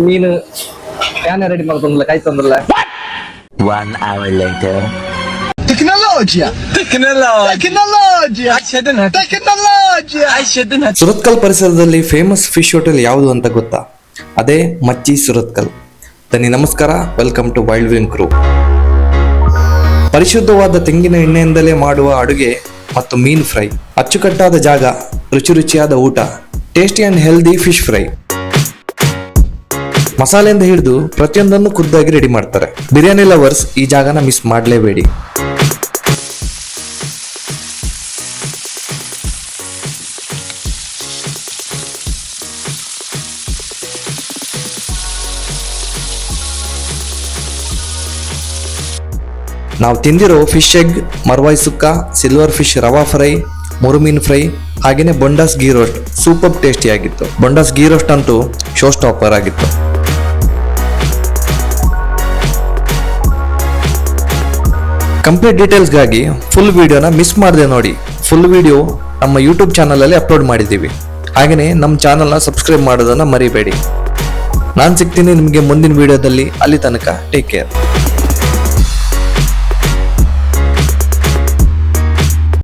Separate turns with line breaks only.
ಮೀನು fan ready ಮಾಡ್ಕೊಂಡ್ಲ ಕೈ ತಂದ್ರಲ್ಲ.
1 hour later.
Surathkal ಪರಿಸರದಲ್ಲಿ ಫೇಮಸ್ ಫಿಶ್ ಹೋಟೆಲ್ ಯಾವುದು ಅಂತ ಗೊತ್ತಾ? ಅದೇ ಮಚ್ಚಿ ಸುರತ್ಕಲ್. ಬನ್ನಿ, ನಮಸ್ಕಾರ, ವೆಲ್ಕಮ್ ಟು ವೈಲ್ಡ್ ವಿಂಗ್ ಕ್ರೂ. ಪರಿಶುದ್ಧವಾದ ತೆಂಗಿನ ಎಣ್ಣೆಯಿಂದಲೇ ಮಾಡುವ ಅಡುಗೆ ಮತ್ತು ಮೀನು ಫ್ರೈ, ಅಚ್ಚುಕಟ್ಟಾದ ಜಾಗ, ರುಚಿ ರುಚಿಯಾದ ಊಟ, tasty and healthy fish fry. ಮಸಾಲೆಯಿಂದ ಹಿಡಿದು ಪ್ರತಿಯೊಂದನ್ನು ಖುದ್ದಾಗಿ ರೆಡಿ ಮಾಡ್ತಾರೆ. ಬಿರಿಯಾನಿ ಲವರ್ಸ್ ಈ ಜಾಗನ ಮಿಸ್ ಮಾಡಲೇಬೇಡಿ. ನಾವು ತಿಂದಿರೋ ಫಿಶ್ ಎಗ್, ಮರ್ವಾಯ್ ಸುಕ್ಕ, ಸಿಲ್ವರ್ ಫಿಶ್ ರವಾ ಫ್ರೈ, ಮುರುಮೀನ್ ಫ್ರೈ, ಹಾಗೇನೆ bondas ghee roast super tasty ಆಗಿತ್ತು. ಬೊಂಡಾಸ್ ಗೀ ರೋಸ್ಟ್ ಅಂತೂ ಶೋ ಸ್ಟಾಪರ್ ಆಗಿತ್ತು. ಕಂಪ್ಲೀಟ್ ಡೀಟೇಲ್ಸ್ಗಾಗಿ ಫುಲ್ ವಿಡಿಯೋನ ಮಿಸ್ ಮಾಡದೆ ನೋಡಿ. ಫುಲ್ ವಿಡಿಯೋ ನಮ್ಮ ಯೂಟ್ಯೂಬ್ ಚಾನಲಲ್ಲಿ ಅಪ್ಲೋಡ್ ಮಾಡಿದ್ದೀವಿ. ಹಾಗೆಯೇ ನಮ್ಮ ಚಾನಲ್ನ ಸಬ್ಸ್ಕ್ರೈಬ್ ಮಾಡೋದನ್ನು ಮರಿಬೇಡಿ. ನಾನು ಸಿಗ್ತೀನಿ ನಿಮಗೆ ಮುಂದಿನ ವಿಡಿಯೋದಲ್ಲಿ. ಅಲ್ಲಿ ತನಕ ಟೇಕ್ ಕೇರ್.